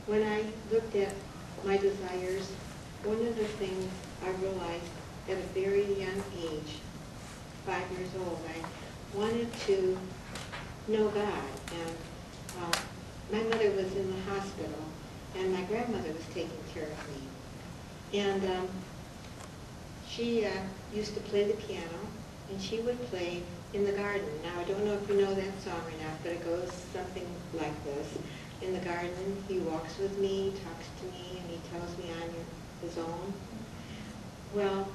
when I looked at my desires, one of the things I realized at a very young age, 5 years old, I wanted to know God. And my mother was in the hospital, and my grandmother was taking care of me. And she used to play the piano, and she would play in the garden. Now, I don't know if you know that song or not, but it goes something like this. In the garden, he walks with me, talks to me, and he tells me I'm his own. Well,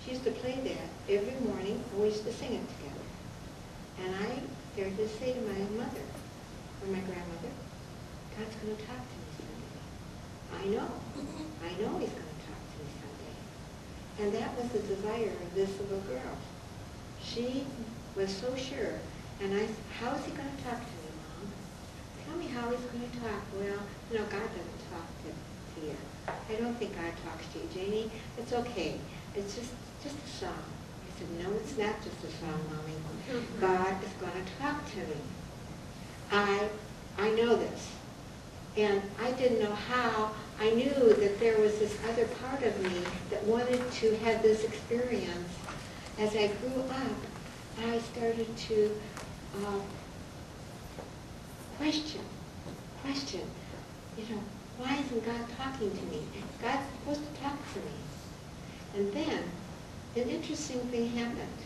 she used to play that every morning, and we used to sing it together. And I started to say to my mother, or my grandmother, God's going to talk to me someday. I know he's going to talk to me someday. And that was the desire of this little girl. She was so sure. And I said, how is he going to talk to me, Mom? Tell me how he's going to talk. Well, no, God doesn't talk to you. I don't think God talks to you, Janie. It's okay. It's just a song. I said, no, it's not just a song, Mommy. God is going to talk to me. I know this. And I didn't know how. I knew that there was this other part of me that wanted to have this experience. As I grew up, I started to question, why isn't God talking to me? God's supposed to talk to me. And then, an interesting thing happened.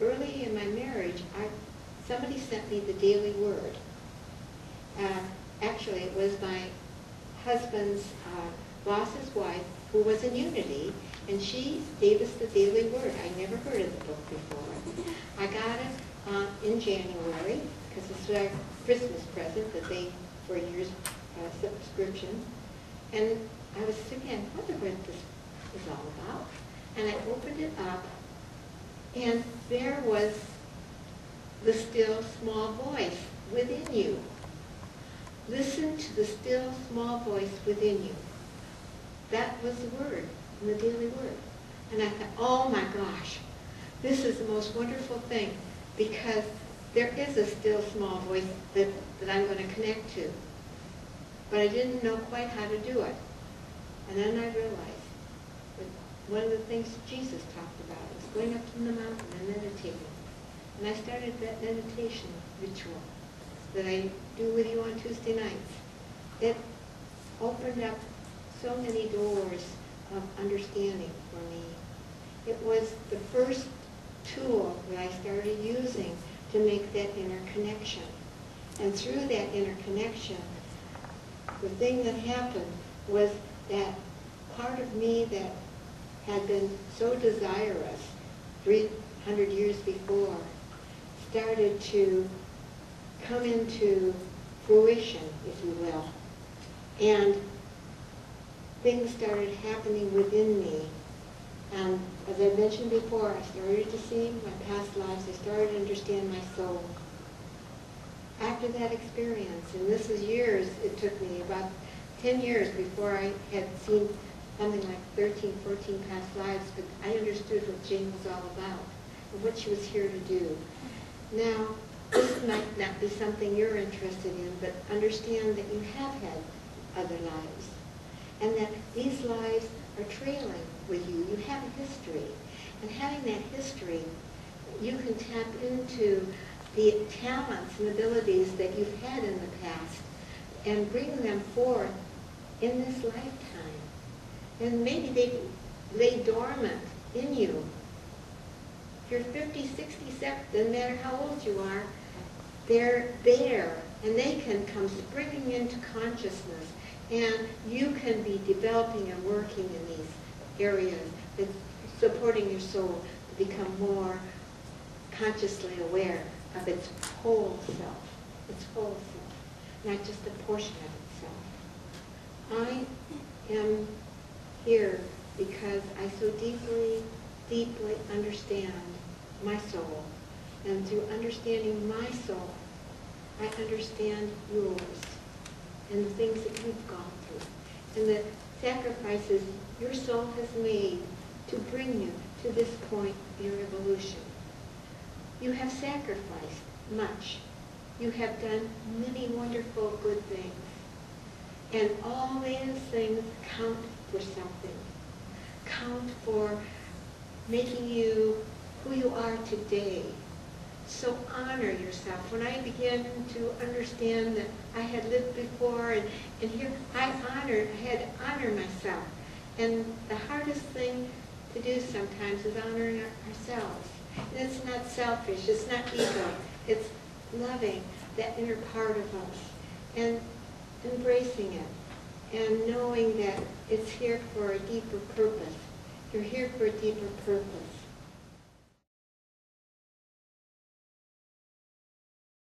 Early in my marriage, somebody sent me the Daily Word. Actually, it was my husband's boss's wife, who was in Unity, and she gave us the Daily Word. I never heard of the book before. I got it in January, because this was our Christmas present that they, for a year's subscription. And I was thinking, I wonder what this is all about. And I opened it up, and there was the still small voice within you. Listen to the still small voice within you. That was the word, in the Daily Word. And I thought, oh my gosh, this is the most wonderful thing, because there is a still small voice that I'm going to connect to. But I didn't know quite how to do it. And then I realized that one of the things Jesus talked about was going up to the mountain and meditating. And I started that meditation ritual that I do with you on Tuesday nights. It opened up so many doors of understanding for me. It was the first tool that I started using to make that inner connection. And through that inner connection, the thing that happened was that part of me that had been so desirous 300 years before started to come into fruition, if you will. And things started happening within me. And as I mentioned before, I started to see my past lives. I started to understand my soul. After that experience, and this is years, it took me about 10 years before I had seen something like 13, 14 past lives, but I understood what Jane was all about and what she was here to do. Now, this might not be something you're interested in, but understand that you have had other lives, and that these lives are trailing with you. You have a history, and having that history, you can tap into the talents and abilities that you've had in the past and bring them forth in this lifetime. And maybe they lay dormant in you. If you're 50, 60, 70, doesn't matter how old you are, they're there, and they can come springing into consciousness, and you can be developing and working in these areas that's supporting your soul to become more consciously aware of its whole self, not just a portion of itself. I am here because I so deeply, deeply understand my soul. And through understanding my soul, I understand yours and the things that you've gone through and the sacrifices your soul has made to bring you to this point in your evolution. You have sacrificed much. You have done many wonderful good things. And all these things count for something. Count for making you who you are today. So honor yourself. When I began to understand that I had lived before, and here I had to honor myself. And the hardest thing to do sometimes is honoring ourselves. And it's not selfish, it's not ego, it's loving that inner part of us and embracing it and knowing that it's here for a deeper purpose. You're here for a deeper purpose.